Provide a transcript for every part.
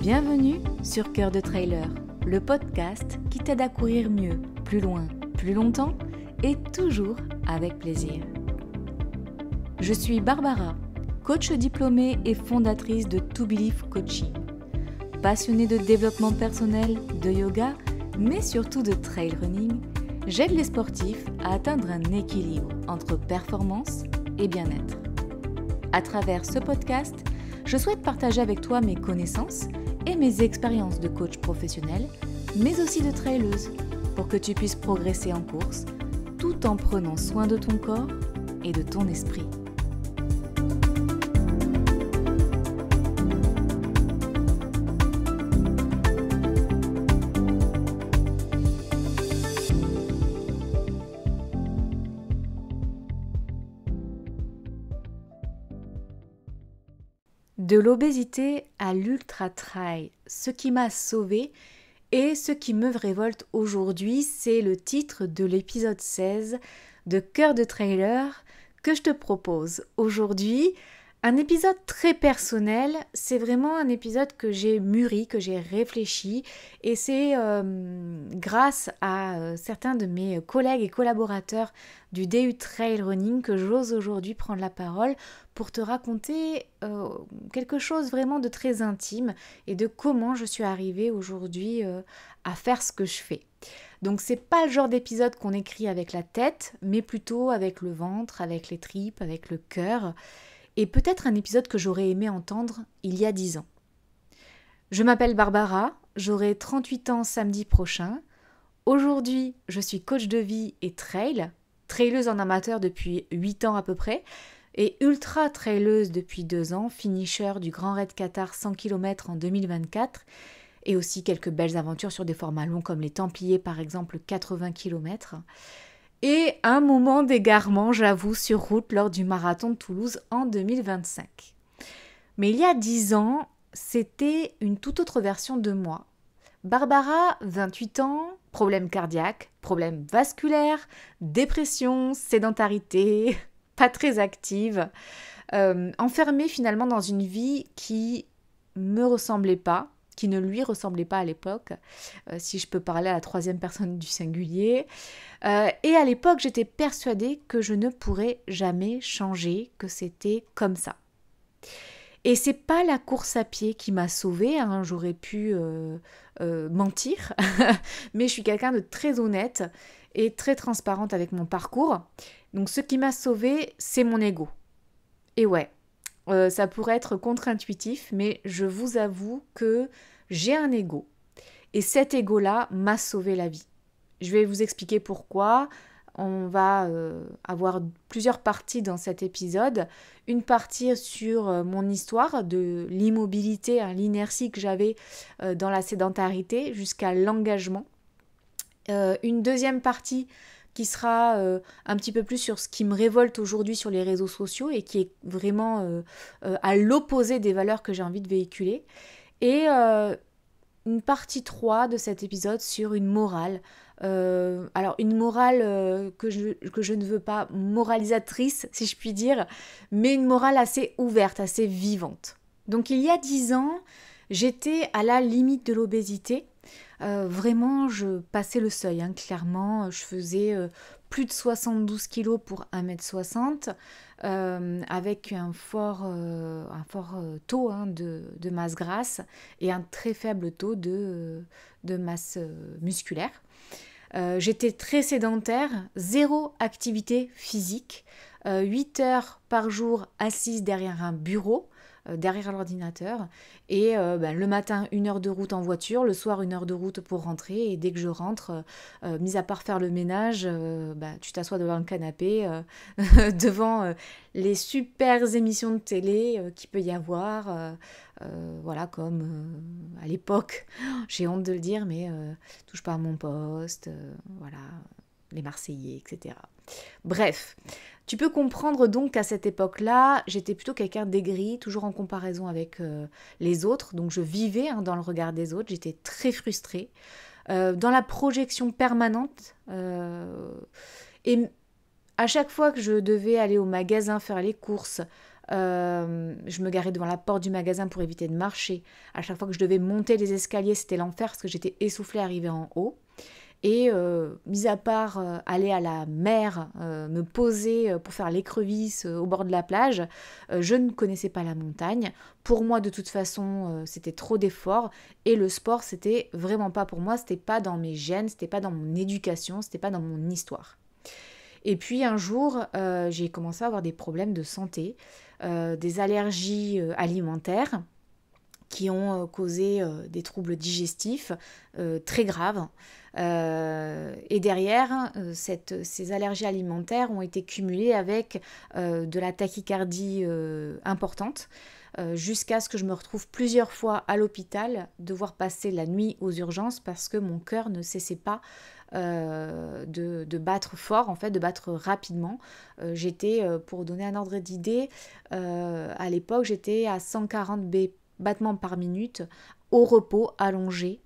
Bienvenue sur Cœur de Trailer, le podcast qui t'aide à courir mieux, plus loin, plus longtemps et toujours avec plaisir. Je suis Barbara, coach diplômée et fondatrice de To Believe Coaching. Passionnée de développement personnel, de yoga, mais surtout de trail running, j'aide les sportifs à atteindre un équilibre entre performance et bien-être. À travers ce podcast, je souhaite partager avec toi mes connaissances et mes expériences de coach professionnel, mais aussi de traileuse, pour que tu puisses progresser en course, tout en prenant soin de ton corps et de ton esprit. De l'obésité à l'ultra-trail, ce qui m'a sauvée et ce qui me révolte aujourd'hui, c'est le titre de l'épisode 16 de Cœur de Trailer que je te propose aujourd'hui. Un épisode très personnel, c'est vraiment un épisode que j'ai mûri, que j'ai réfléchi et c'est grâce à certains de mes collègues et collaborateurs du DU Trail Running que j'ose aujourd'hui prendre la parole pour te raconter quelque chose vraiment de très intime et de comment je suis arrivée aujourd'hui à faire ce que je fais. Donc c'est pas le genre d'épisode qu'on écrit avec la tête, mais plutôt avec le ventre, avec les tripes, avec le cœur. Et peut-être un épisode que j'aurais aimé entendre il y a 10 ans. Je m'appelle Barbara, j'aurai 38 ans samedi prochain. Aujourd'hui, je suis coach de vie et traileuse en amateur depuis 8 ans à peu près, et ultra-traileuse depuis 2 ans, finisher du Grand Raid Qatar 100 km en 2024, et aussi quelques belles aventures sur des formats longs comme les Templiers par exemple 80 km. Et un moment d'égarement, j'avoue, sur route lors du marathon de Toulouse en 2025. Mais il y a 10 ans, c'était une toute autre version de moi. Barbara, 28 ans, problème cardiaque, problème vasculaire, dépression, sédentarité, pas très active, enfermée finalement dans une vie qui me ressemblait pas, qui ne lui ressemblait pas à l'époque, si je peux parler à la troisième personne du singulier. Et à l'époque, j'étais persuadée que je ne pourrais jamais changer, que c'était comme ça. Et c'est pas la course à pied qui m'a sauvée, hein, j'aurais pu mentir, mais je suis quelqu'un de très honnête et très transparente avec mon parcours. Donc ce qui m'a sauvée, c'est mon ego. Et ouais, ça pourrait être contre-intuitif, mais je vous avoue que j'ai un ego. Et cet ego-là m'a sauvé la vie. Je vais vous expliquer pourquoi. On va avoir plusieurs parties dans cet épisode. Une partie sur mon histoire de l'immobilité, l'inertie que j'avais dans la sédentarité jusqu'à l'engagement. Une deuxième partie qui sera un petit peu plus sur ce qui me révolte aujourd'hui sur les réseaux sociaux et qui est vraiment à l'opposé des valeurs que j'ai envie de véhiculer. Et une partie 3 de cet épisode sur une morale. Alors une morale que je ne veux pas moralisatrice, si je puis dire, mais une morale assez ouverte, assez vivante. Donc il y a 10 ans, j'étais à la limite de l'obésité. Vraiment, je passais le seuil, hein, clairement. Je faisais plus de 72 kg pour 1m60, avec un fort taux de masse grasse et un très faible taux de masse musculaire. J'étais très sédentaire, zéro activité physique, 8 heures par jour assise derrière un bureau, derrière l'ordinateur, et le matin 1 heure de route en voiture, le soir 1 heure de route pour rentrer, et dès que je rentre, mis à part faire le ménage, tu t'assois devant le canapé, devant les super émissions de télé qu'il peut y avoir, voilà, comme à l'époque, j'ai honte de le dire, mais touche pas à mon poste, voilà, les Marseillais, etc. Bref, tu peux comprendre donc qu'à cette époque-là, j'étais plutôt quelqu'un d'aigri, toujours en comparaison avec les autres. Donc je vivais dans le regard des autres, j'étais très frustrée, dans la projection permanente. Et à chaque fois que je devais aller au magasin faire les courses, Je me garais devant la porte du magasin pour éviter de marcher. À chaque fois que je devais monter les escaliers, c'était l'enfer parce que j'étais essoufflée arrivée en haut. Et mis à part aller à la mer, me poser pour faire l'écrevisse au bord de la plage, je ne connaissais pas la montagne. Pour moi, de toute façon, c'était trop d'efforts. Et le sport, c'était vraiment pas pour moi. C'était pas dans mes gènes, c'était pas dans mon éducation, c'était pas dans mon histoire. Et puis un jour, j'ai commencé à avoir des problèmes de santé, des allergies alimentaires qui ont causé des troubles digestifs très graves. Et derrière, ces allergies alimentaires ont été cumulées avec de la tachycardie importante, jusqu'à ce que je me retrouve plusieurs fois à l'hôpital, devoir passer la nuit aux urgences parce que mon cœur ne cessait pas de battre fort, en fait, de battre rapidement. J'étais, pour donner un ordre d'idée, à l'époque, j'étais à 140 battements par minute, au repos, allongé,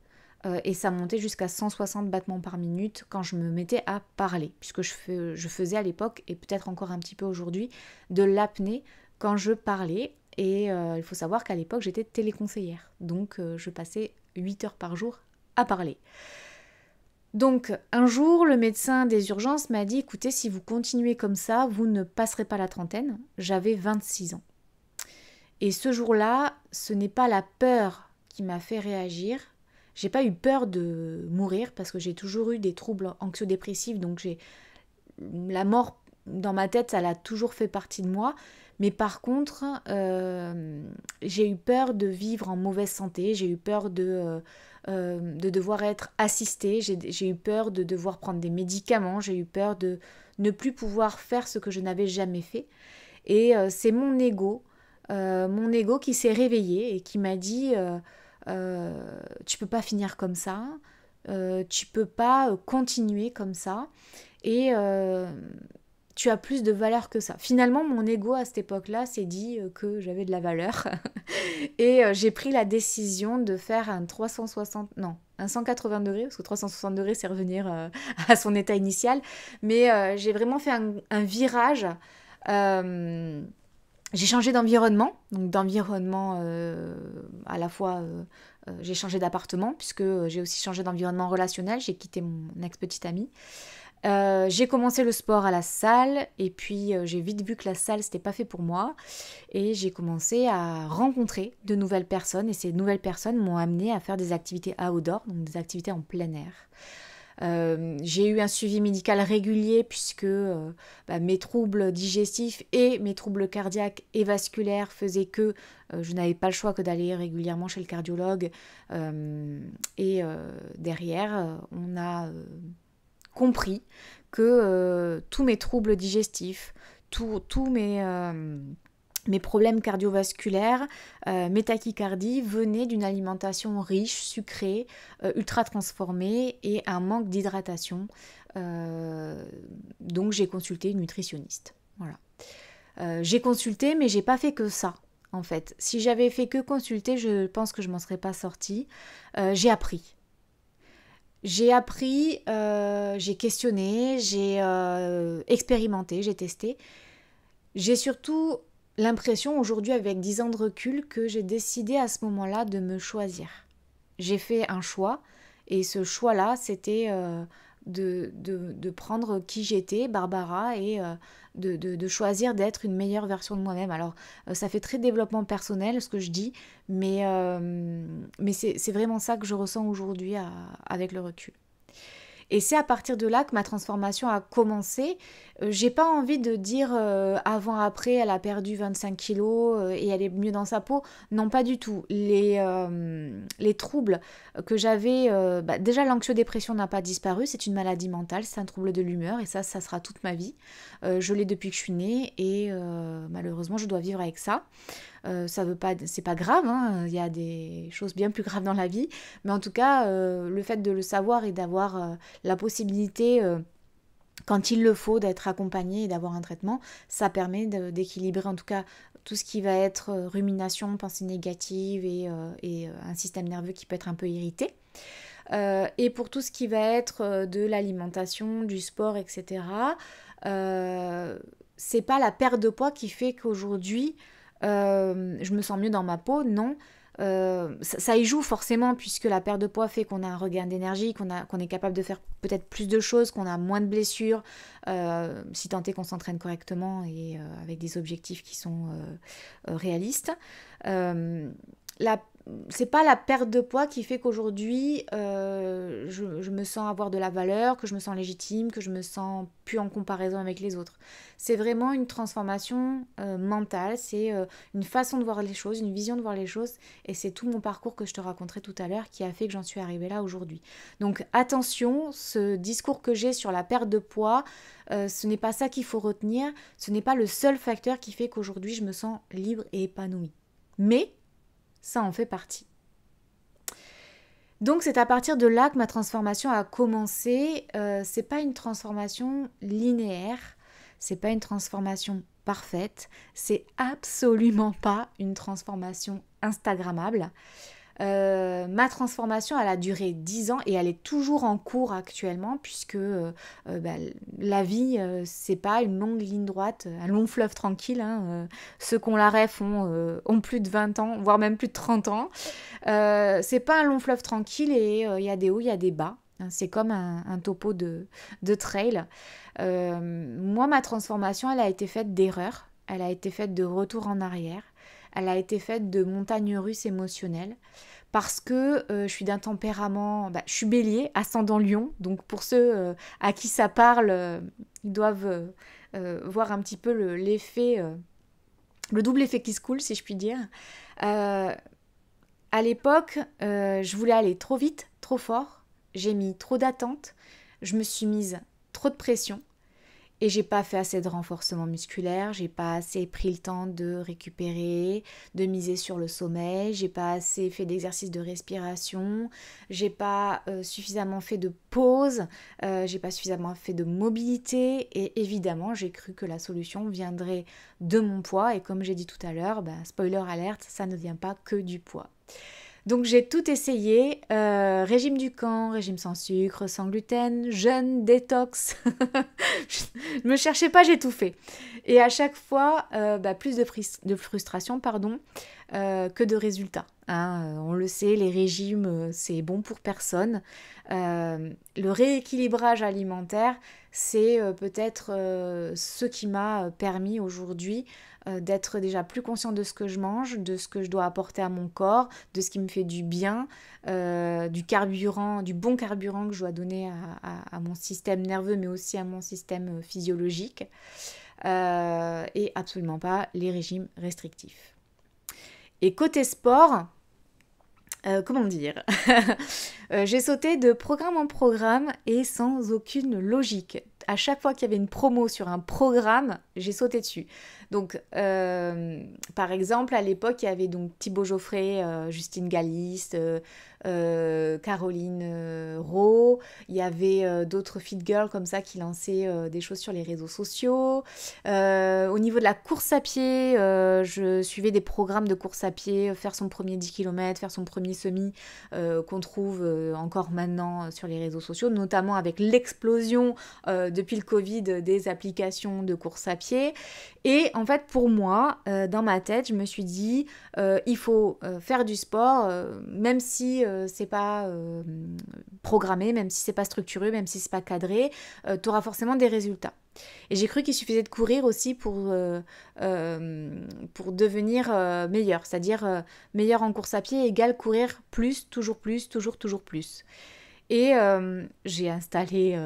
et ça montait jusqu'à 160 battements par minute quand je me mettais à parler, puisque je faisais à l'époque, et peut-être encore un petit peu aujourd'hui, de l'apnée quand je parlais. Et il faut savoir qu'à l'époque, j'étais téléconseillère, donc je passais 8 heures par jour à parler. Donc un jour, le médecin des urgences m'a dit, écoutez, si vous continuez comme ça, vous ne passerez pas la trentaine. J'avais 26 ans. Et ce jour-là, ce n'est pas la peur qui m'a fait réagir. J'ai pas eu peur de mourir parce que j'ai toujours eu des troubles anxio-dépressifs, donc la mort dans ma tête, ça l'a toujours fait partie de moi. Mais par contre, j'ai eu peur de vivre en mauvaise santé, j'ai eu peur de devoir être assistée, j'ai eu peur de devoir prendre des médicaments, j'ai eu peur de ne plus pouvoir faire ce que je n'avais jamais fait. Et c'est mon ego qui s'est réveillé et qui m'a dit tu peux pas finir comme ça, tu peux pas continuer comme ça, et tu as plus de valeur que ça. Finalement, mon ego à cette époque-là s'est dit que j'avais de la valeur et j'ai pris la décision de faire un 180 degrés, parce que 360 degrés c'est revenir à son état initial, mais j'ai vraiment fait un virage. J'ai changé d'environnement, donc d'environnement à la fois, j'ai changé d'appartement, puisque j'ai aussi changé d'environnement relationnel, j'ai quitté mon ex-petite amie. J'ai commencé le sport à la salle, et puis j'ai vite vu que la salle, c'était pas fait pour moi, et j'ai commencé à rencontrer de nouvelles personnes, et ces nouvelles personnes m'ont amené à faire des activités outdoor, donc des activités en plein air. J'ai eu un suivi médical régulier puisque mes troubles digestifs et mes troubles cardiaques et vasculaires faisaient que je n'avais pas le choix que d'aller régulièrement chez le cardiologue. Derrière, on a compris que tous mes troubles digestifs, tous mes problèmes cardiovasculaires, mes tachycardies venaient d'une alimentation riche, sucrée, ultra transformée et un manque d'hydratation. Donc j'ai consulté une nutritionniste. Voilà. J'ai consulté, mais j'ai pas fait que ça, en fait. Si j'avais fait que consulter, je pense que je m'en serais pas sortie. J'ai appris. J'ai questionné, j'ai expérimenté, j'ai testé. J'ai surtout l'impression aujourd'hui, avec 10 ans de recul, que j'ai décidé à ce moment-là de me choisir. J'ai fait un choix, et ce choix-là, c'était de prendre qui j'étais, Barbara, et de choisir d'être une meilleure version de moi-même. Alors, ça fait très développement personnel, ce que je dis, mais c'est vraiment ça que je ressens aujourd'hui avec le recul. Et c'est à partir de là que ma transformation a commencé. J'ai pas envie de dire avant-après, elle a perdu 25 kilos et elle est mieux dans sa peau. Non, pas du tout. Les troubles que j'avais... déjà, l'anxio-dépression n'a pas disparu. C'est une maladie mentale, c'est un trouble de l'humeur et ça sera toute ma vie. Je l'ai depuis que je suis née et malheureusement, je dois vivre avec ça. Ça veut pas, c'est pas grave, hein, il y a des choses bien plus graves dans la vie, mais en tout cas, le fait de le savoir et d'avoir la possibilité, quand il le faut, d'être accompagné et d'avoir un traitement, ça permet d'équilibrer en tout cas tout ce qui va être rumination, pensée négative et un système nerveux qui peut être un peu irrité. Et pour tout ce qui va être de l'alimentation, du sport, etc., c'est pas la perte de poids qui fait qu'aujourd'hui je me sens mieux dans ma peau, non. Ça y joue forcément puisque la perte de poids fait qu'on a un regain d'énergie, qu'on est capable de faire peut-être plus de choses, qu'on a moins de blessures, si tant est qu'on s'entraîne correctement et avec des objectifs qui sont réalistes. La c'est pas la perte de poids qui fait qu'aujourd'hui je me sens avoir de la valeur, que je me sens légitime, que je me sens plus en comparaison avec les autres. C'est vraiment une transformation mentale, c'est une façon de voir les choses, une vision de voir les choses, et c'est tout mon parcours que je te raconterai tout à l'heure qui a fait que j'en suis arrivée là aujourd'hui. Donc attention, ce discours que j'ai sur la perte de poids, ce n'est pas ça qu'il faut retenir, ce n'est pas le seul facteur qui fait qu'aujourd'hui je me sens libre et épanouie. Mais ça en fait partie. Donc c'est à partir de là que ma transformation a commencé. C'est pas une transformation linéaire, c'est pas une transformation parfaite, c'est absolument pas une transformation instagrammable. Ma transformation, elle a duré 10 ans et elle est toujours en cours actuellement puisque la vie, c'est pas une longue ligne droite, un long fleuve tranquille. Ceux qui ont la ref ont plus de 20 ans, voire même plus de 30 ans. C'est pas un long fleuve tranquille et il y a des hauts, il y a des bas. C'est comme un topo de trail. Moi, ma transformation, elle a été faite d'erreurs, elle a été faite de retour en arrière, elle a été faite de montagnes russes émotionnelles parce que je suis d'un tempérament, je suis bélier, ascendant lion, donc pour ceux à qui ça parle, ils doivent voir un petit peu l'effet, le double effet qui se coule si je puis dire. À l'époque, je voulais aller trop vite, trop fort, j'ai mis trop d'attentes, je me suis mise trop de pression. Et j'ai pas fait assez de renforcement musculaire, j'ai pas assez pris le temps de récupérer, de miser sur le sommeil, j'ai pas assez fait d'exercice de respiration, j'ai pas suffisamment fait de pause, j'ai pas suffisamment fait de mobilité et évidemment j'ai cru que la solution viendrait de mon poids et comme j'ai dit tout à l'heure, spoiler alerte, ça ne vient pas que du poids. Donc j'ai tout essayé, régime du camp, régime sans sucre, sans gluten, jeûne, détox. Je me cherchais pas, j'ai tout fait. Et à chaque fois, plus de frustration que de résultats. On le sait, les régimes, c'est bon pour personne. Le rééquilibrage alimentaire, c'est peut-être ce qui m'a permis aujourd'hui d'être déjà plus consciente de ce que je mange, de ce que je dois apporter à mon corps, de ce qui me fait du bien, du carburant, du bon carburant que je dois donner à mon système nerveux, mais aussi à mon système physiologique, et absolument pas les régimes restrictifs. Et côté sport, comment dire j'ai sauté de programme en programme et sans aucune logique. À chaque fois qu'il y avait une promo sur un programme, j'ai sauté dessus. Donc, par exemple, à l'époque, il y avait donc Thibaut Geoffrey, Justine Galliste, Caroline Rowe. Il y avait d'autres fit girls comme ça qui lançaient des choses sur les réseaux sociaux. Au niveau de la course à pied, je suivais des programmes de course à pied, faire son premier 10 km, faire son premier semi qu'on trouve encore maintenant sur les réseaux sociaux, notamment avec l'explosion depuis le Covid des applications de course à pied. Et en fait, pour moi, dans ma tête, je me suis dit, il faut faire du sport, même si c'est pas programmé, même si c'est pas structuré, même si c'est pas cadré, tu auras forcément des résultats. Et j'ai cru qu'il suffisait de courir aussi pour devenir meilleur, c'est-à-dire meilleur en course à pied égale courir plus, toujours plus, toujours plus. Et j'ai installé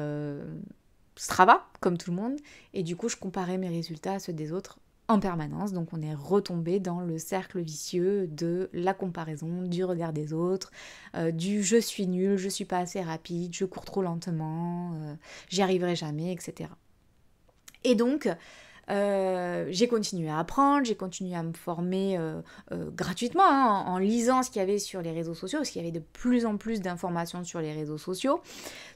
Strava, comme tout le monde, et du coup je comparais mes résultats à ceux des autres en permanence, donc on est retombé dans le cercle vicieux de la comparaison, du regard des autres, du je suis nul, je suis pas assez rapide, je cours trop lentement, j'y arriverai jamais, etc. Et donc, j'ai continué à apprendre, j'ai continué à me former gratuitement en lisant ce qu'il y avait sur les réseaux sociaux, parce qu'il y avait de plus en plus d'informations sur les réseaux sociaux,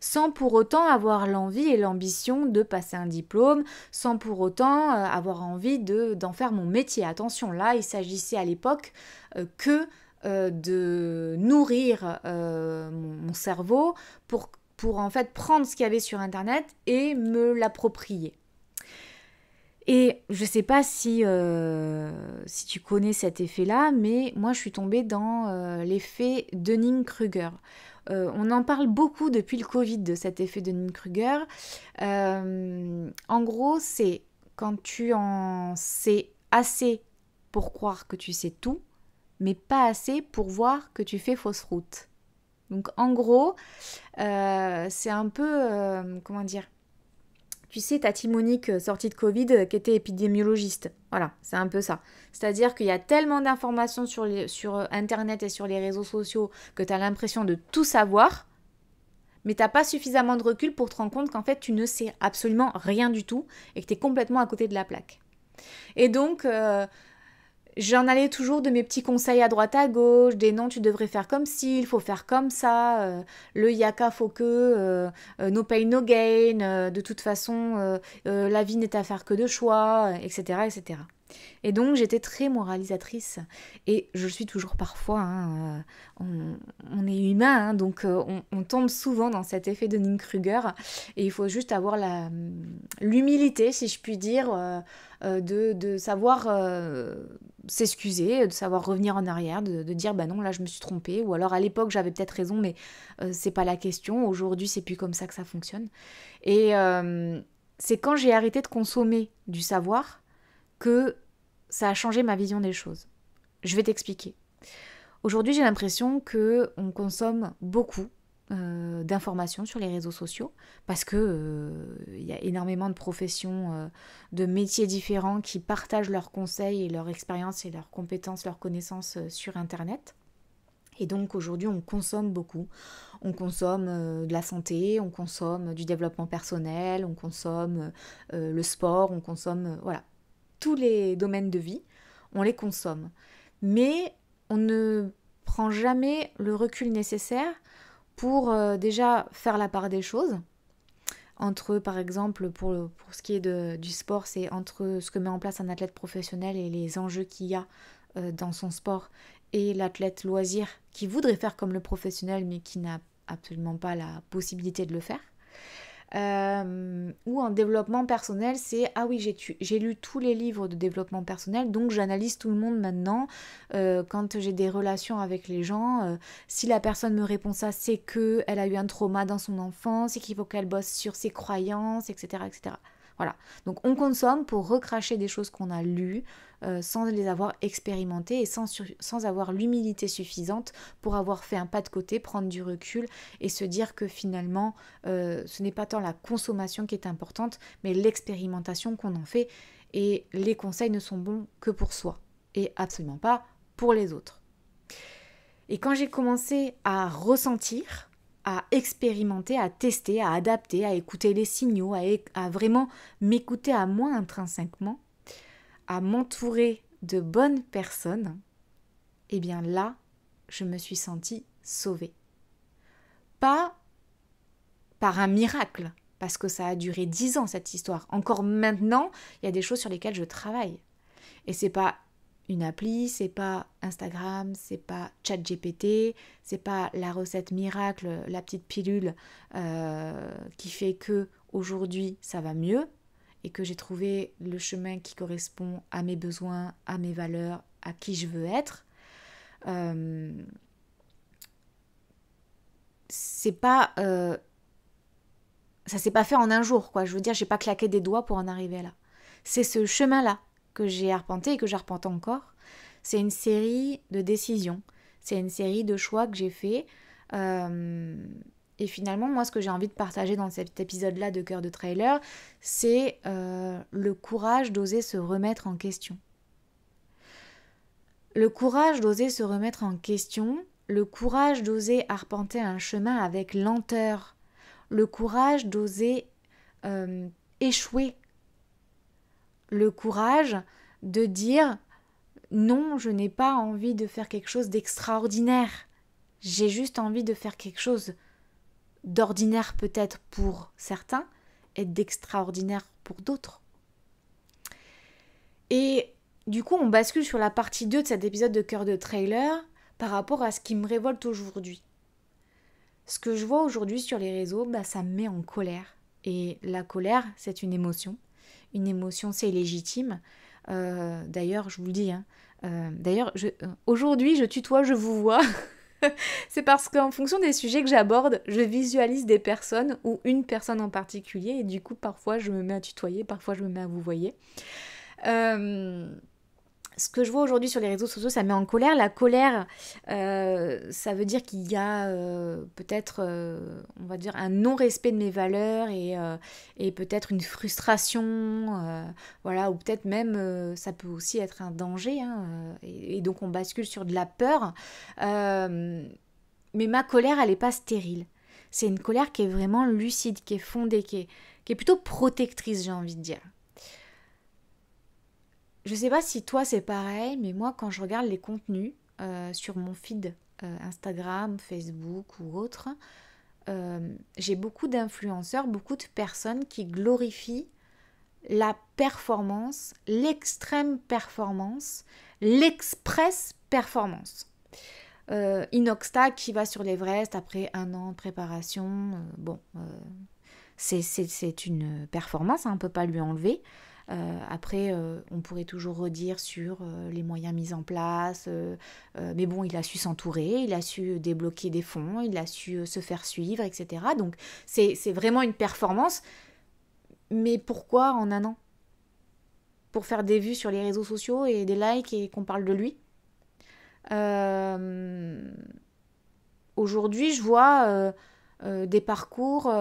sans pour autant avoir l'envie et l'ambition de passer un diplôme, sans pour autant avoir envie d'en faire mon métier. Attention, là, il s'agissait à l'époque que de nourrir mon cerveau pour en fait prendre ce qu'il y avait sur Internet et me l'approprier. Et je sais pas si tu connais cet effet-là, mais moi je suis tombée dans l'effet Dunning-Kruger. On en parle beaucoup depuis le Covid de cet effet Dunning-Kruger. En gros, c'est quand tu en sais assez pour croire que tu sais tout, mais pas assez pour voir que tu fais fausse route. Donc en gros, c'est un peu, comment dire, tu sais, ta Monique sortie de Covid qui était épidémiologiste. Voilà, c'est un peu ça. C'est-à-dire qu'il y a tellement d'informations sur Internet et sur les réseaux sociaux que tu as l'impression de tout savoir, mais tu n'as pas suffisamment de recul pour te rendre compte qu'en fait, tu ne sais absolument rien du tout et que tu es complètement à côté de la plaque. Et donc, j'en allais toujours de mes petits conseils à droite à gauche, des non, tu devrais faire comme ci, il faut faire comme ça, le yaka faut que, no pain no gain, de toute façon, la vie n'est affaire que de choix, etc., etc. Et donc j'étais très moralisatrice et je le suis toujours parfois. Hein, on est humain, hein, donc on tombe souvent dans cet effet de Dunning-Kruger et il faut juste avoir l'humilité, si je puis dire, de savoir s'excuser, de savoir revenir en arrière, de dire bah non là je me suis trompée ou alors à l'époque j'avais peut-être raison mais c'est pas la question, aujourd'hui c'est plus comme ça que ça fonctionne. Et c'est quand j'ai arrêté de consommer du savoir que ça a changé ma vision des choses. Je vais t'expliquer. Aujourd'hui, j'ai l'impression que on consomme beaucoup d'informations sur les réseaux sociaux parce que y a énormément de professions, de métiers différents qui partagent leurs conseils et leurs expériences et leurs compétences, leurs connaissances sur Internet. Et donc aujourd'hui, on consomme beaucoup. On consomme de la santé, on consomme du développement personnel, on consomme le sport, on consomme voilà, tous les domaines de vie, on les consomme. Mais on ne prend jamais le recul nécessaire pour déjà faire la part des choses. Entre, par exemple, pour ce qui est du sport, c'est entre ce que met en place un athlète professionnel et les enjeux qu'il y a dans son sport et l'athlète loisir qui voudrait faire comme le professionnel mais qui n'a absolument pas la possibilité de le faire. Ou en développement personnel, c'est ah oui, j'ai lu tous les livres de développement personnel, donc j'analyse tout le monde maintenant. Quand j'ai des relations avec les gens, si la personne me répond ça, c'est que elle a eu un trauma dans son enfance, c'est qu'il faut qu'elle bosse sur ses croyances, etc., etc. Voilà. Donc on consomme pour recracher des choses qu'on a lues sans les avoir expérimentées et sans avoir l'humilité suffisante pour avoir fait un pas de côté, prendre du recul et se dire que finalement ce n'est pas tant la consommation qui est importante, mais l'expérimentation qu'on en fait et les conseils ne sont bons que pour soi et absolument pas pour les autres. Et quand j'ai commencé à ressentir, à expérimenter, à tester, à adapter, à écouter les signaux, à vraiment m'écouter à moi intrinsèquement, à m'entourer de bonnes personnes, et bien là, je me suis sentie sauvée. Pas par un miracle, parce que ça a duré 10 ans cette histoire. Encore maintenant, il y a des choses sur lesquelles je travaille. Et c'est pas une appli, c'est pas Instagram, c'est pas ChatGPT, c'est pas la recette miracle, la petite pilule qui fait que aujourd'hui ça va mieux et que j'ai trouvé le chemin qui correspond à mes besoins, à mes valeurs, à qui je veux être. C'est pas ça s'est pas fait en un jour, quoi. Je veux dire, j'ai pas claqué des doigts pour en arriver là. C'est ce chemin-là que j'ai arpenté et que j'arpente encore. C'est une série de décisions. C'est une série de choix que j'ai fait. Et finalement, moi, ce que j'ai envie de partager dans cet épisode-là de Cœur de Trailer, c'est le courage d'oser se remettre en question. Le courage d'oser se remettre en question, le courage d'oser arpenter un chemin avec lenteur, le courage d'oser échouer, le courage de dire non, je n'ai pas envie de faire quelque chose d'extraordinaire, j'ai juste envie de faire quelque chose d'ordinaire peut-être pour certains et d'extraordinaire pour d'autres. Et du coup, on bascule sur la partie 2 de cet épisode de Cœur de Trailer par rapport à ce qui me révolte aujourd'hui. Ce que je vois aujourd'hui sur les réseaux, ça me met en colère. Et la colère, c'est une émotion. Une émotion, c'est légitime. D'ailleurs, je vous le dis, hein, d'ailleurs, aujourd'hui, je tutoie, je vous vois. C'est parce qu'en fonction des sujets que j'aborde, je visualise des personnes ou une personne en particulier. Et du coup, parfois, je me mets à tutoyer, parfois, je me mets à vous voyer. Ce que je vois aujourd'hui sur les réseaux sociaux, ça me met en colère. La colère, ça veut dire qu'il y a peut-être, on va dire, un non-respect de mes valeurs et peut-être une frustration, voilà, ou peut-être même, ça peut aussi être un danger, hein, et donc on bascule sur de la peur. Mais ma colère, elle n'est pas stérile. C'est une colère qui est vraiment lucide, qui est fondée, qui est plutôt protectrice, j'ai envie de dire. Je sais pas si toi c'est pareil, mais moi quand je regarde les contenus sur mon feed Instagram, Facebook ou autre, j'ai beaucoup d'influenceurs, beaucoup de personnes qui glorifient la performance, l'extrême performance, l'express performance. Inoxtag qui va sur l'Everest après 1 an de préparation, c'est une performance, hein, on ne peut pas lui enlever. Après, on pourrait toujours redire sur les moyens mis en place, mais bon, il a su s'entourer, il a su débloquer des fonds, il a su se faire suivre, etc. Donc, c'est vraiment une performance. Mais pourquoi en 1 an? Pour faire des vues sur les réseaux sociaux et des likes et qu'on parle de lui? Aujourd'hui, je vois des parcours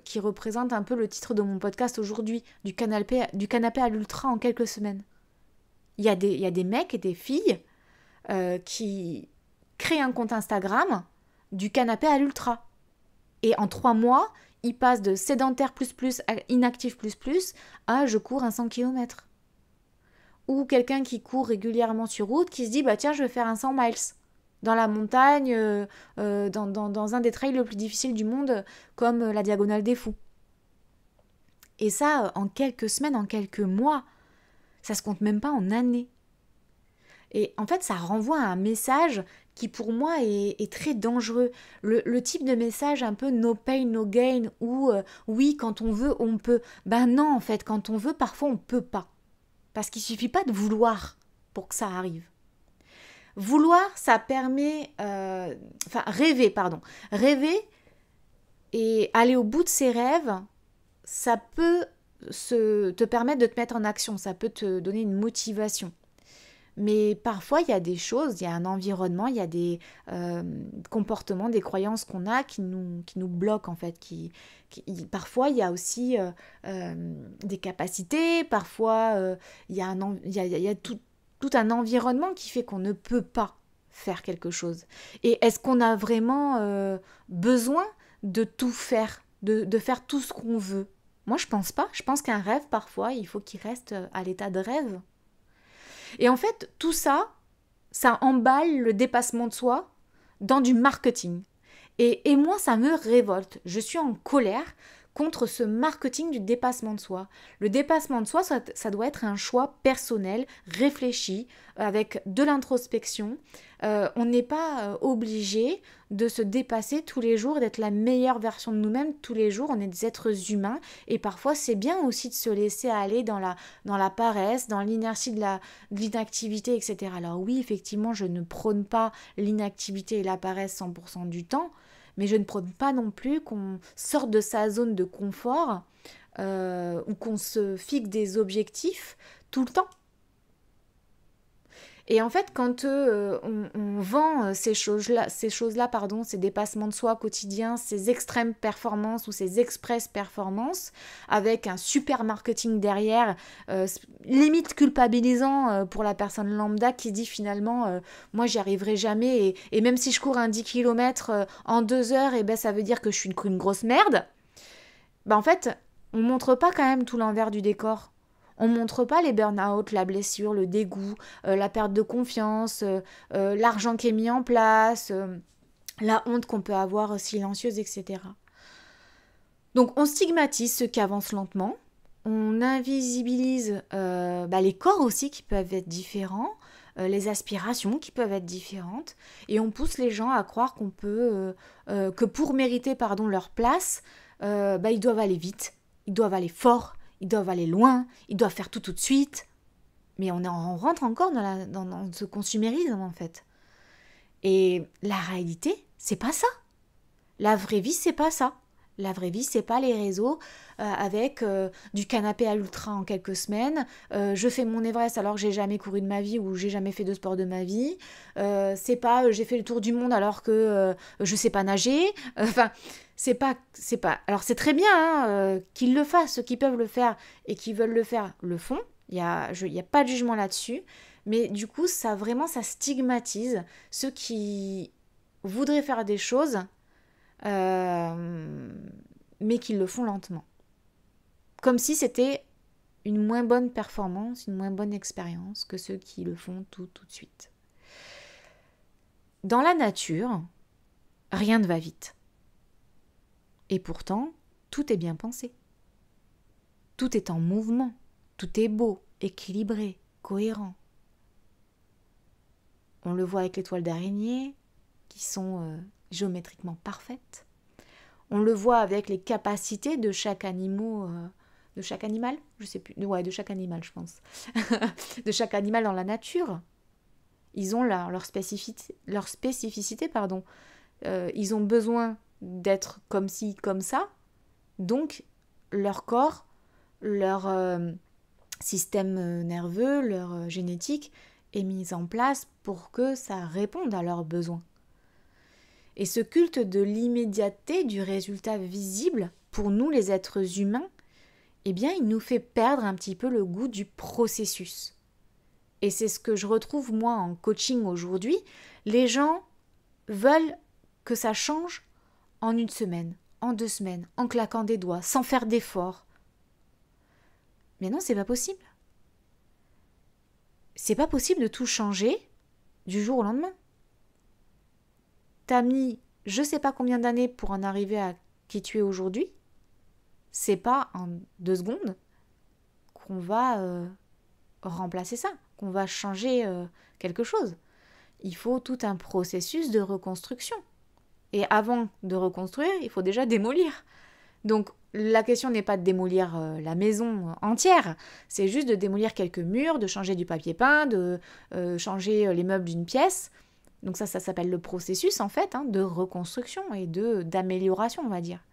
qui représentent un peu le titre de mon podcast aujourd'hui, du canapé à l'ultra en quelques semaines. Il y a des mecs et des filles qui créent un compte Instagram du canapé à l'ultra. Et en 3 mois, ils passent de sédentaire plus à inactif plus à je cours un 100 km. Ou quelqu'un qui court régulièrement sur route qui se dit bah tiens, je vais faire un 100 miles dans la montagne, dans un des trails le plus difficile du monde, comme la Diagonale des Fous. Et ça, en quelques semaines, en quelques mois, ça se compte même pas en années. Et en fait, ça renvoie à un message qui pour moi est très dangereux. Le type de message un peu no pain, no gain, où oui, quand on veut, on peut. Ben non, en fait, quand on veut, parfois on peut pas. Parce qu'il suffit pas de vouloir pour que ça arrive. Vouloir, ça permet... rêver, pardon. Rêver et aller au bout de ses rêves, ça peut te permettre de te mettre en action, ça peut te donner une motivation. Mais parfois, il y a des choses, il y a un environnement, il y a des comportements, des croyances qu'on a qui nous bloquent en fait. Parfois, il y a aussi des capacités, parfois, il y a tout un environnement qui fait qu'on ne peut pas faire quelque chose. Et est-ce qu'on a vraiment besoin de tout faire, de faire tout ce qu'on veut? Moi, je pense pas. Je pense qu'un rêve, parfois, il faut qu'il reste à l'état de rêve. Et en fait, tout ça, ça emballe le dépassement de soi dans du marketing. Et moi, ça me révolte. Je suis en colère contre ce marketing du dépassement de soi. Le dépassement de soi, ça doit être un choix personnel, réfléchi, avec de l'introspection. On n'est pas obligé de se dépasser tous les jours, d'être la meilleure version de nous-mêmes tous les jours. On est des êtres humains et parfois c'est bien aussi de se laisser aller dans la paresse, dans l'inertie de l'inactivité, etc. Alors oui, effectivement, je ne prône pas l'inactivité et la paresse 100% du temps, mais je ne prône pas non plus qu'on sorte de sa zone de confort ou qu'on se fixe des objectifs tout le temps. Et en fait, quand on vend ces choses-là, ces dépassements de soi quotidiens, ces extrêmes performances ou ces express performances, avec un super marketing derrière, limite culpabilisant pour la personne lambda qui dit finalement, moi j'y arriverai jamais, et même si je cours un 10 km en 2 heures, et ben ça veut dire que je suis une grosse merde. En fait, on montre pas quand même tout l'envers du décor. On montre pas les burn-out, la blessure, le dégoût, la perte de confiance, l'argent qui est mis en place, la honte qu'on peut avoir silencieuse, etc. Donc on stigmatise ceux qui avancent lentement, on invisibilise les corps aussi qui peuvent être différents, les aspirations qui peuvent être différentes, et on pousse les gens à croire qu'on peut, que pour mériter leur place, ils doivent aller vite, ils doivent aller fort, ils doivent aller loin, ils doivent faire tout de suite. Mais on rentre encore dans ce consumérisme en fait. Et la réalité, c'est pas ça. La vraie vie, c'est pas ça. La vraie vie, c'est pas les réseaux avec du canapé à l'ultra en quelques semaines. Je fais mon Everest alors que j'ai jamais couru de ma vie ou j'ai jamais fait de sport de ma vie. C'est pas j'ai fait le tour du monde alors que je sais pas nager. Enfin, c'est pas. Alors c'est très bien qu'ils le fassent, ceux qui peuvent le faire et qui veulent le faire le font. Il y a pas de jugement là-dessus. Mais du coup, ça stigmatise ceux qui voudraient faire des choses mais qu'ils le font lentement. Comme si c'était une moins bonne performance, une moins bonne expérience que ceux qui le font tout de suite. Dans la nature, rien ne va vite. Et pourtant, tout est bien pensé. Tout est en mouvement, tout est beau, équilibré, cohérent. On le voit avec les toiles d'araignée, qui sont géométriquement parfaites. On le voit avec les capacités de chaque animal, je sais plus, de chaque animal, je pense, de chaque animal dans la nature. Ils ont leur spécificité, pardon. Ils ont besoin d'être comme ci, comme ça. Donc, leur corps, leur système nerveux, leur génétique est mis en place pour que ça réponde à leurs besoins. Et ce culte de l'immédiateté du résultat visible, pour nous les êtres humains, eh bien, il nous fait perdre un petit peu le goût du processus. Et c'est ce que je retrouve moi en coaching aujourd'hui. Les gens veulent que ça change en 1 semaine, en 2 semaines, en claquant des doigts, sans faire d'efforts. Mais non, c'est pas possible. C'est pas possible de tout changer du jour au lendemain. T'as mis je sais pas combien d'années pour en arriver à qui tu es aujourd'hui. C'est pas en 2 secondes qu'on va remplacer ça, qu'on va changer quelque chose. Il faut tout un processus de reconstruction. Et avant de reconstruire, il faut déjà démolir. Donc la question n'est pas de démolir la maison entière, c'est juste de démolir quelques murs, de changer du papier peint, de changer les meubles d'une pièce. Donc ça s'appelle le processus en fait de reconstruction et d'amélioration, on va dire.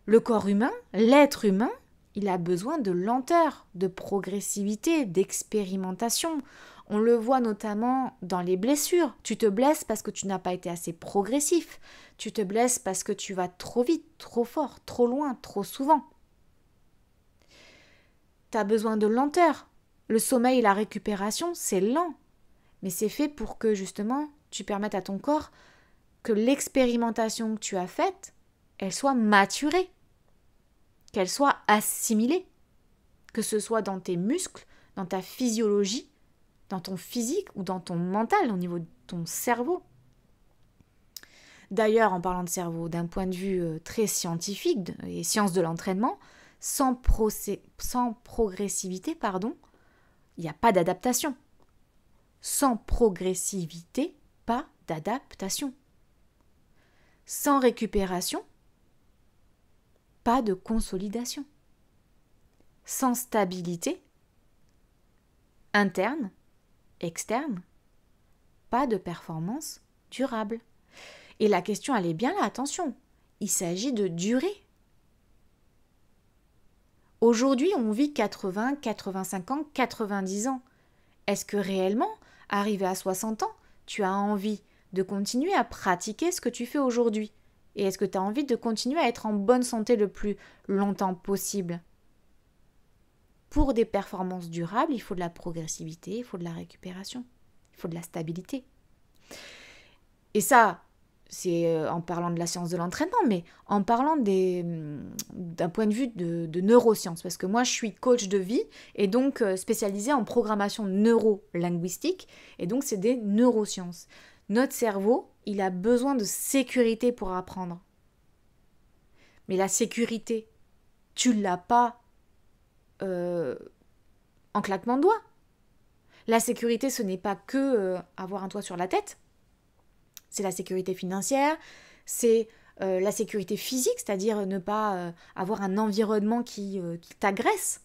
Le corps humain, l'être humain, il a besoin de lenteur, de progressivité, d'expérimentation. On le voit notamment dans les blessures. Tu te blesses parce que tu n'as pas été assez progressif. Tu te blesses parce que tu vas trop vite, trop fort, trop loin, trop souvent. Tu as besoin de lenteur. Le sommeil et la récupération, c'est lent. Mais c'est fait pour que justement tu permettes à ton corps que l'expérimentation que tu as faite, elle soit maturée, qu'elle soit assimilée, que ce soit dans tes muscles, dans ta physiologie, dans ton physique ou dans ton mental, au niveau de ton cerveau. D'ailleurs, en parlant de cerveau, d'un point de vue très scientifique et science de l'entraînement, sans progressivité, il n'y a pas d'adaptation. Sans progressivité, pas d'adaptation. Sans récupération, pas de consolidation. Sans stabilité, interne, externe, pas de performance durable. Et la question, elle est bien là, attention, il s'agit de durée. Aujourd'hui, on vit 80, 85 ans, 90 ans. Est-ce que réellement, arrivé à 60 ans, tu as envie de continuer à pratiquer ce que tu fais aujourd'hui? Et est-ce que tu as envie de continuer à être en bonne santé le plus longtemps possible? Pour des performances durables, il faut de la progressivité, il faut de la récupération, il faut de la stabilité. Et ça, c'est en parlant de la science de l'entraînement, mais en parlant d'un point de vue de neurosciences, parce que moi je suis coach de vie et donc spécialisée en programmation neuro-linguistique, et donc c'est des neurosciences. Notre cerveau, il a besoin de sécurité pour apprendre. Mais la sécurité, tu ne l'as pas en claquement de doigts. La sécurité, ce n'est pas que avoir un toit sur la tête. C'est la sécurité financière, c'est la sécurité physique, c'est-à-dire ne pas avoir un environnement qui t'agresse.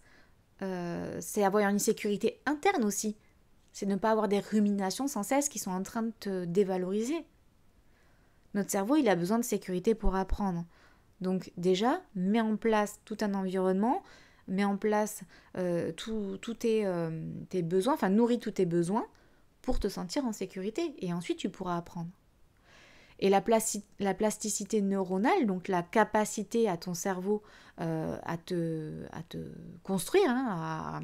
C'est avoir une sécurité interne aussi. C'est ne pas avoir des ruminations sans cesse qui sont en train de te dévaloriser. Notre cerveau, il a besoin de sécurité pour apprendre. Donc déjà, mets en place tout un environnement, mets en place tous tes besoins, enfin nourris tous tes besoins pour te sentir en sécurité. Et ensuite, tu pourras apprendre. Et la plasticité neuronale, donc la capacité à ton cerveau à te construire, à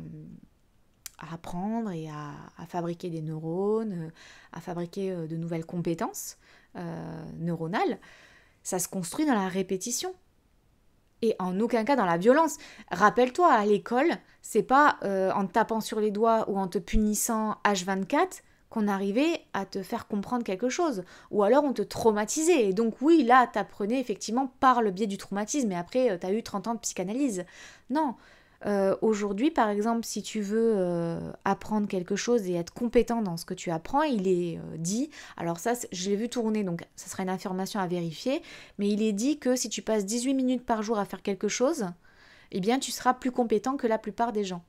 apprendre et à fabriquer des neurones, à fabriquer de nouvelles compétences neuronales, ça se construit dans la répétition. Et en aucun cas dans la violence. Rappelle-toi, à l'école, c'est pas en te tapant sur les doigts ou en te punissant H24 qu'on arrivait à te faire comprendre quelque chose. Ou alors on te traumatisait. Et donc oui, là, t'apprenais effectivement par le biais du traumatisme. Et après, t'as eu 30 ans de psychanalyse. Non. Aujourd'hui, par exemple, si tu veux apprendre quelque chose et être compétent dans ce que tu apprends, il est dit, alors ça, je l'ai vu tourner, donc ça sera une information à vérifier, mais il est dit que si tu passes 18 minutes par jour à faire quelque chose, eh bien, tu seras plus compétent que la plupart des gens.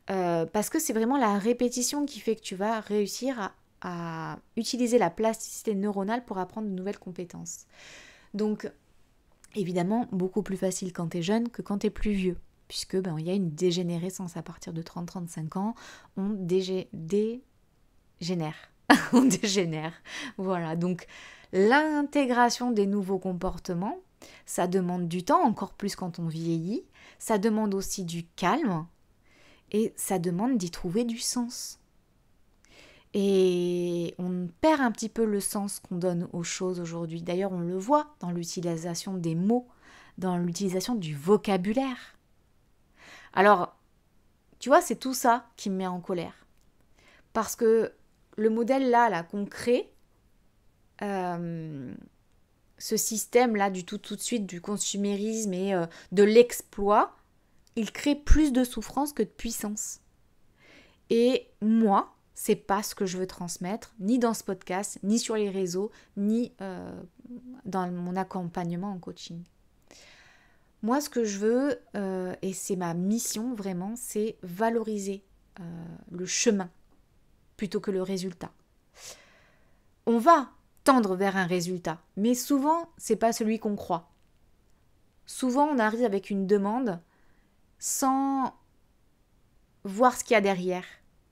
Parce que c'est vraiment la répétition qui fait que tu vas réussir à utiliser la plasticité neuronale pour apprendre de nouvelles compétences. Donc, évidemment, beaucoup plus facile quand tu es jeune que quand tu es plus vieux. Puisque il y a une dégénérescence à partir de 30-35 ans, on dégénère. On dégénère. Voilà, donc l'intégration des nouveaux comportements, ça demande du temps, encore plus quand on vieillit, ça demande aussi du calme, et ça demande d'y trouver du sens. Et on perd un petit peu le sens qu'on donne aux choses aujourd'hui. D'ailleurs, on le voit dans l'utilisation des mots, dans l'utilisation du vocabulaire. Alors, tu vois, c'est tout ça qui me met en colère. Parce que le modèle là qu'on crée, ce système-là du tout de suite, du consumérisme et de l'exploit, il crée plus de souffrance que de puissance. Et moi, c'est pas ce que je veux transmettre, ni dans ce podcast, ni sur les réseaux, ni dans mon accompagnement en coaching. Moi, ce que je veux, et c'est ma mission vraiment, c'est valoriser le chemin plutôt que le résultat. On va tendre vers un résultat, mais souvent, c'est pas celui qu'on croit. Souvent, on arrive avec une demande sans voir ce qu'il y a derrière.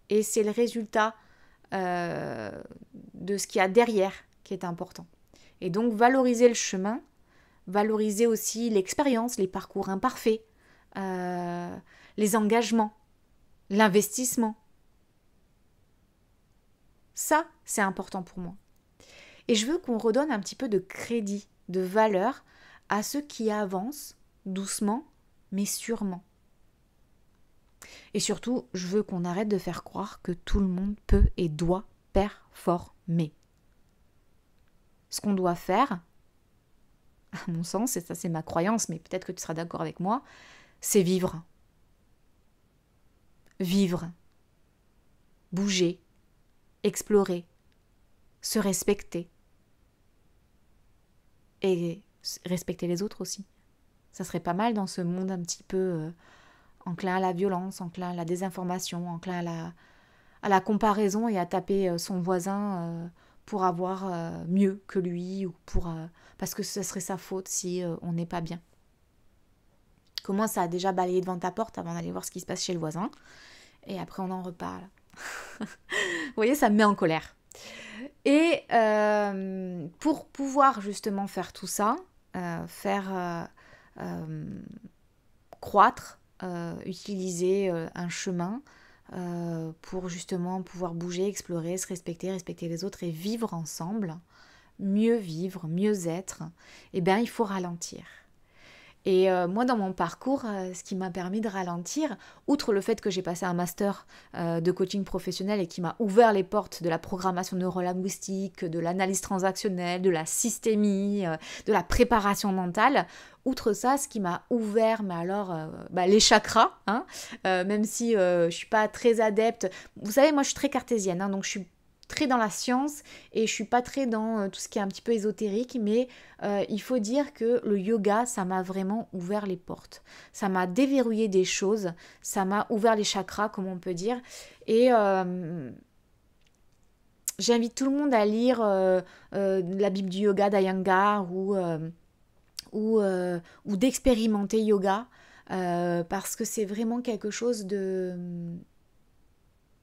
Et c'est le résultat de ce qu'il y a derrière qui est important. Et donc, valoriser le chemin, valoriser aussi l'expérience, les parcours imparfaits, les engagements, l'investissement. Ça, c'est important pour moi. Et je veux qu'on redonne un petit peu de crédit, de valeur à ceux qui avancent doucement, mais sûrement. Et surtout, je veux qu'on arrête de faire croire que tout le monde peut et doit performer. Ce qu'on doit faire, à mon sens, et ça c'est ma croyance, mais peut-être que tu seras d'accord avec moi, c'est vivre. Vivre. Bouger. Explorer. Se respecter. Et respecter les autres aussi. Ça serait pas mal dans ce monde un petit peu enclin à la violence, enclin à la désinformation, enclin à la comparaison et à taper son voisin pour avoir mieux que lui, ou parce que ce serait sa faute si on n'est pas bien. Commence à déjà balayer devant ta porte avant d'aller voir ce qui se passe chez le voisin, et après on en reparle. Vous voyez, ça me met en colère. Et pour pouvoir justement faire tout ça, croître, utiliser un chemin pour justement pouvoir bouger, explorer, se respecter les autres et vivre ensemble, mieux vivre, mieux être, eh bien il faut ralentir. Et moi, dans mon parcours, ce qui m'a permis de ralentir, outre le fait que j'ai passé un master de coaching professionnel et qui m'a ouvert les portes de la programmation neurolinguistique, de l'analyse transactionnelle, de la systémie, de la préparation mentale, outre ça, ce qui m'a ouvert, mais alors, les chakras, hein, même si je ne suis pas très adepte. Vous savez, moi, je suis très cartésienne, hein, donc je suis très dans la science et je suis pas très dans tout ce qui est un petit peu ésotérique, mais il faut dire que le yoga, ça m'a vraiment ouvert les portes. Ça m'a déverrouillé des choses, ça m'a ouvert les chakras, comme on peut dire. Et j'invite tout le monde à lire la Bible du yoga d'Iyengar ou d'expérimenter yoga parce que c'est vraiment quelque chose de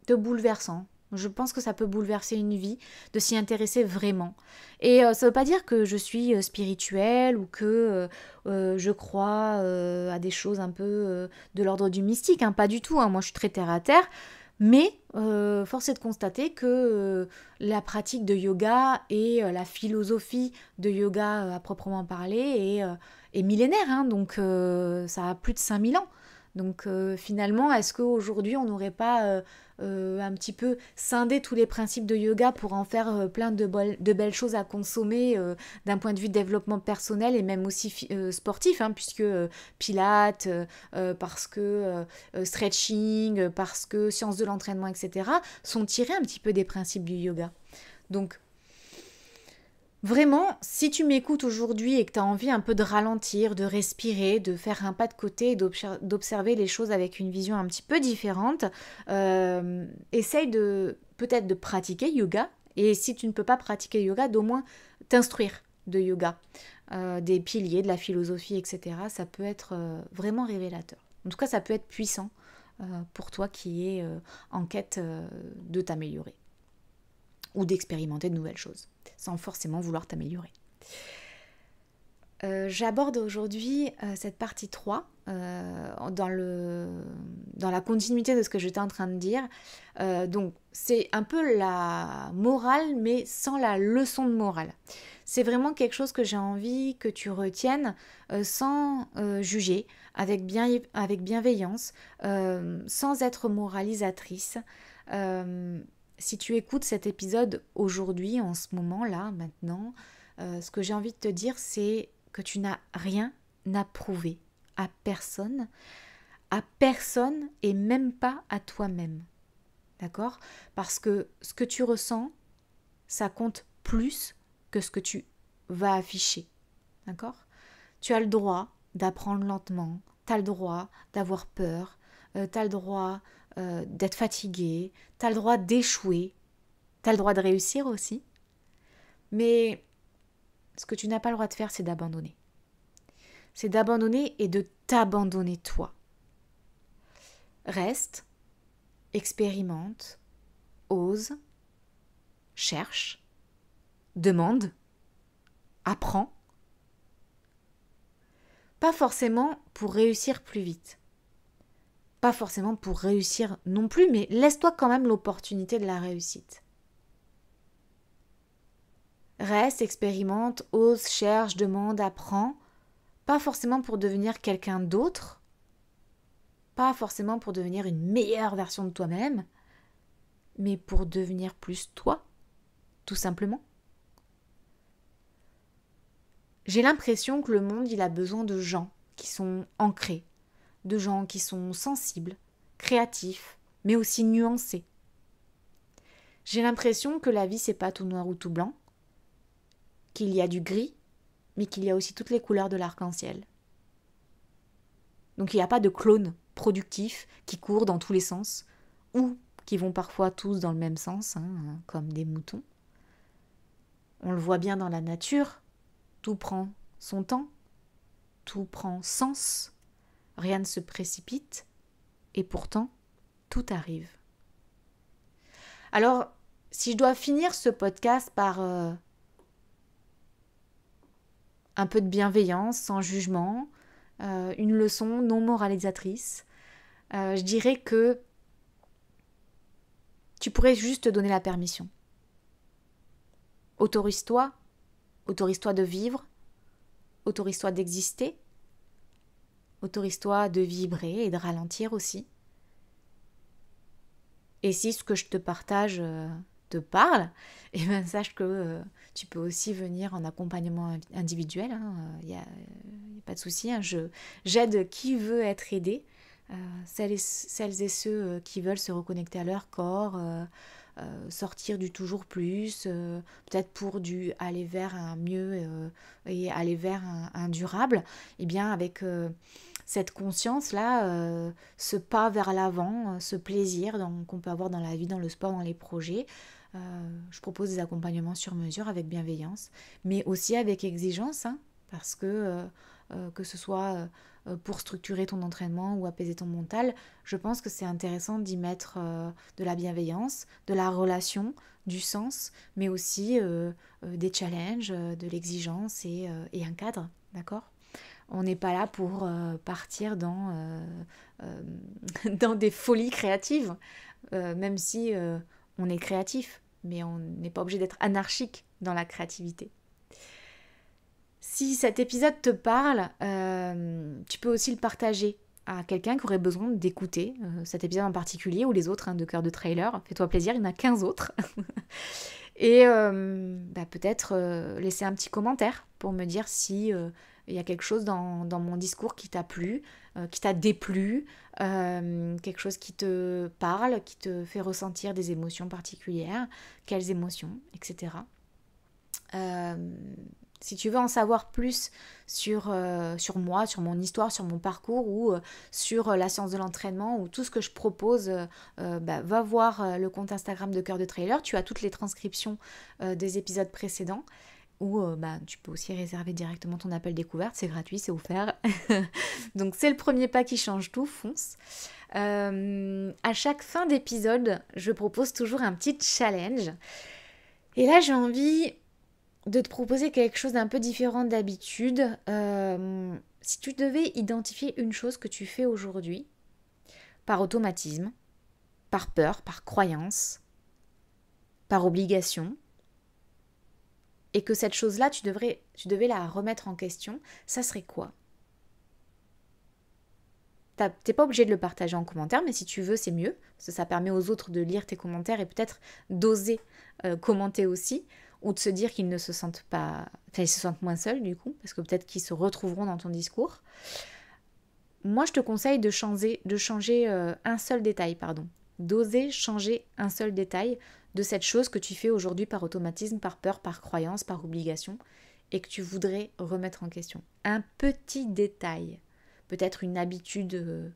bouleversant. Je pense que ça peut bouleverser une vie, de s'y intéresser vraiment. Et ça ne veut pas dire que je suis spirituelle ou que je crois à des choses un peu de l'ordre du mystique, hein, pas du tout. Hein. Moi, je suis très terre à terre. Mais force est de constater que la pratique de yoga et la philosophie de yoga à proprement parler est millénaire. Hein, donc, ça a plus de 5000 ans. Donc finalement, est-ce qu'aujourd'hui on n'aurait pas un petit peu scindé tous les principes de yoga pour en faire plein de belles choses à consommer d'un point de vue développement personnel et même aussi sportif, hein, puisque pilates, parce que stretching, parce que sciences de l'entraînement, etc., sont tirés un petit peu des principes du yoga. Donc vraiment, si tu m'écoutes aujourd'hui et que tu as envie un peu de ralentir, de respirer, de faire un pas de côté et d'observer les choses avec une vision un petit peu différente, essaye peut-être de pratiquer yoga. Et si tu ne peux pas pratiquer yoga, d'au moins t'instruire de yoga, des piliers, de la philosophie, etc. Ça peut être vraiment révélateur. En tout cas, ça peut être puissant pour toi qui es en quête de t'améliorer ou d'expérimenter de nouvelles choses, sans forcément vouloir t'améliorer. J'aborde aujourd'hui cette partie 3 dans la continuité de ce que j'étais en train de dire. Donc c'est un peu la morale, mais sans la leçon de morale. C'est vraiment quelque chose que j'ai envie que tu retiennes sans juger, avec bienveillance, sans être moralisatrice. Si tu écoutes cet épisode aujourd'hui, en ce moment-là, maintenant, ce que j'ai envie de te dire, c'est que tu n'as rien à prouver à personne et même pas à toi-même. D'accord ? Parce que ce que tu ressens, ça compte plus que ce que tu vas afficher. D'accord ? Tu as le droit d'apprendre lentement, tu as le droit d'avoir peur, tu as le droit d'être fatigué, tu as le droit d'échouer, tu as le droit de réussir aussi. Mais ce que tu n'as pas le droit de faire, c'est d'abandonner. C'est d'abandonner et de t'abandonner toi. Reste, expérimente, ose, cherche, demande, apprends. Pas forcément pour réussir plus vite. Pas forcément pour réussir non plus, mais laisse-toi quand même l'opportunité de la réussite. Reste, expérimente, ose, cherche, demande, apprends. Pas forcément pour devenir quelqu'un d'autre. Pas forcément pour devenir une meilleure version de toi-même. Mais pour devenir plus toi, tout simplement. J'ai l'impression que le monde, il a besoin de gens qui sont ancrés, de gens qui sont sensibles, créatifs, mais aussi nuancés. J'ai l'impression que la vie, c'est pas tout noir ou tout blanc, qu'il y a du gris, mais qu'il y a aussi toutes les couleurs de l'arc-en-ciel. Donc il n'y a pas de clones productifs qui courent dans tous les sens, ou qui vont parfois tous dans le même sens, hein, comme des moutons. On le voit bien dans la nature, tout prend son temps, tout prend sens, rien ne se précipite, et pourtant, tout arrive. Alors, si je dois finir ce podcast par un peu de bienveillance, sans jugement, une leçon non moralisatrice, je dirais que tu pourrais juste te donner la permission. Autorise-toi de vivre, autorise-toi d'exister, autorise-toi de vibrer et de ralentir aussi. Et si ce que je te partage te parle, eh bien sache que tu peux aussi venir en accompagnement individuel, il n'y a pas de souci, hein, j'aide qui veut être aidé, celles et ceux qui veulent se reconnecter à leur corps, sortir du toujours plus, peut-être pour du aller vers un mieux et aller vers un durable, et bien avec cette conscience-là, ce pas vers l'avant, ce plaisir qu'on peut avoir dans la vie, dans le sport, dans les projets. Je propose des accompagnements sur mesure avec bienveillance, mais aussi avec exigence, hein, parce que ce soit pour structurer ton entraînement ou apaiser ton mental, je pense que c'est intéressant d'y mettre de la bienveillance, de la relation, du sens, mais aussi des challenges, de l'exigence et un cadre, d'accord ? On n'est pas là pour partir dans des folies créatives, même si on est créatif, mais on n'est pas obligé d'être anarchique dans la créativité. Si cet épisode te parle, tu peux aussi le partager à quelqu'un qui aurait besoin d'écouter cet épisode en particulier, ou les autres de Cœur de Trailer. Fais-toi plaisir, il y en a 15 autres. Et peut-être laisser un petit commentaire pour me dire si il y a quelque chose dans mon discours qui t'a plu, qui t'a déplu, quelque chose qui te parle, qui te fait ressentir des émotions particulières, quelles émotions, etc. Si tu veux en savoir plus sur moi, sur mon histoire, sur mon parcours ou sur la science de l'entraînement ou tout ce que je propose, va voir le compte Instagram de Cœur de Trailer. Tu as toutes les transcriptions des épisodes précédents. Ou tu peux aussi réserver directement ton appel découverte, c'est gratuit, c'est offert. Donc c'est le premier pas qui change tout, fonce. À chaque fin d'épisode, je propose toujours un petit challenge. Et là, j'ai envie de te proposer quelque chose d'un peu différent d'habitude. Si tu devais identifier une chose que tu fais aujourd'hui, par automatisme, par peur, par croyance, par obligation, et que cette chose-là, tu devais la remettre en question, ça serait quoi ? T'es pas obligé de le partager en commentaire, mais si tu veux, c'est mieux, parce que ça permet aux autres de lire tes commentaires et peut-être d'oser commenter aussi, ou de se dire qu'ils ne se sentent pas... Enfin, ils se sentent moins seuls, du coup, parce que peut-être qu'ils se retrouveront dans ton discours. Moi, je te conseille de changer un seul détail, d'oser changer un seul détail de cette chose que tu fais aujourd'hui par automatisme, par peur, par croyance, par obligation, et que tu voudrais remettre en question. Un petit détail, peut-être une habitude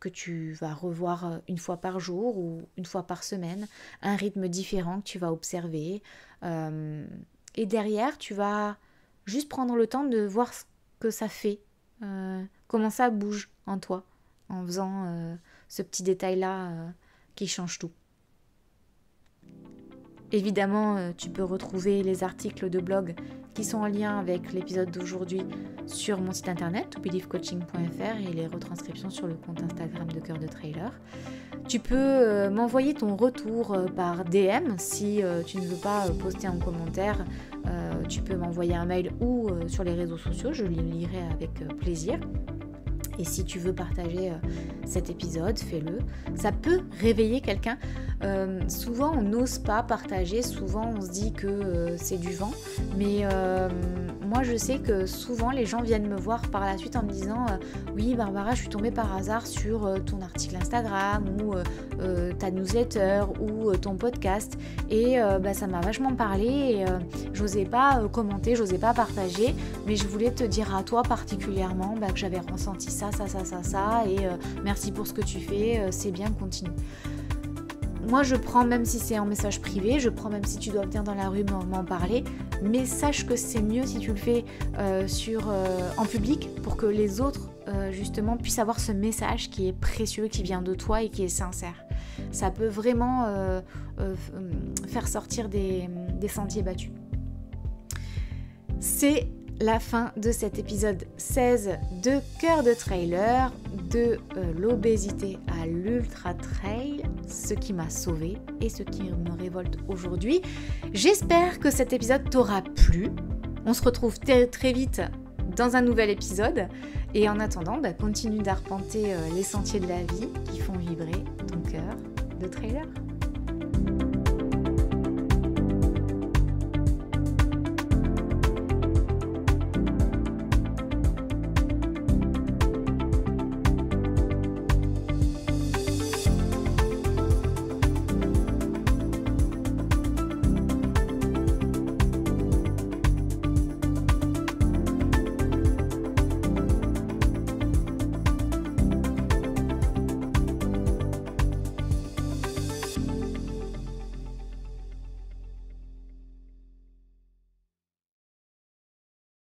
que tu vas revoir une fois par jour ou une fois par semaine, un rythme différent que tu vas observer. Et derrière, tu vas juste prendre le temps de voir ce que ça fait, comment ça bouge en toi, en faisant ce petit détail-là qui change tout. Évidemment, tu peux retrouver les articles de blog qui sont en lien avec l'épisode d'aujourd'hui sur mon site internet tobeliefcoaching.fr et les retranscriptions sur le compte Instagram de Cœur de Trailer. Tu peux m'envoyer ton retour par DM si tu ne veux pas poster en commentaire. Tu peux m'envoyer un mail ou sur les réseaux sociaux, je les lirai avec plaisir. Et si tu veux partager cet épisode, fais-le. Ça peut réveiller quelqu'un. Souvent, on n'ose pas partager. Souvent, on se dit que c'est du vent. Mais moi, je sais que souvent, les gens viennent me voir par la suite en me disant « Oui, Barbara, je suis tombée par hasard sur ton article Instagram ou ta newsletter ou ton podcast. Et ça m'a vachement parlé. Et j'osais pas commenter, j'osais pas partager. Mais je voulais te dire à toi particulièrement que j'avais ressenti ça, et merci pour ce que tu fais, c'est bien, continue. » Moi, je prends, même si c'est en message privé, je prends même si tu dois venir dans la rue m'en parler, mais sache que c'est mieux si tu le fais en public pour que les autres, justement, puissent avoir ce message qui est précieux, qui vient de toi et qui est sincère. Ça peut vraiment faire sortir des sentiers battus. C'est la fin de cet épisode 16 de Cœur de Trailer, de l'obésité à l'ultra trail, ce qui m'a sauvée et ce qui me révolte aujourd'hui. J'espère que cet épisode t'aura plu. On se retrouve très vite dans un nouvel épisode. Et en attendant, continue d'arpenter les sentiers de la vie qui font vibrer ton cœur de trailer.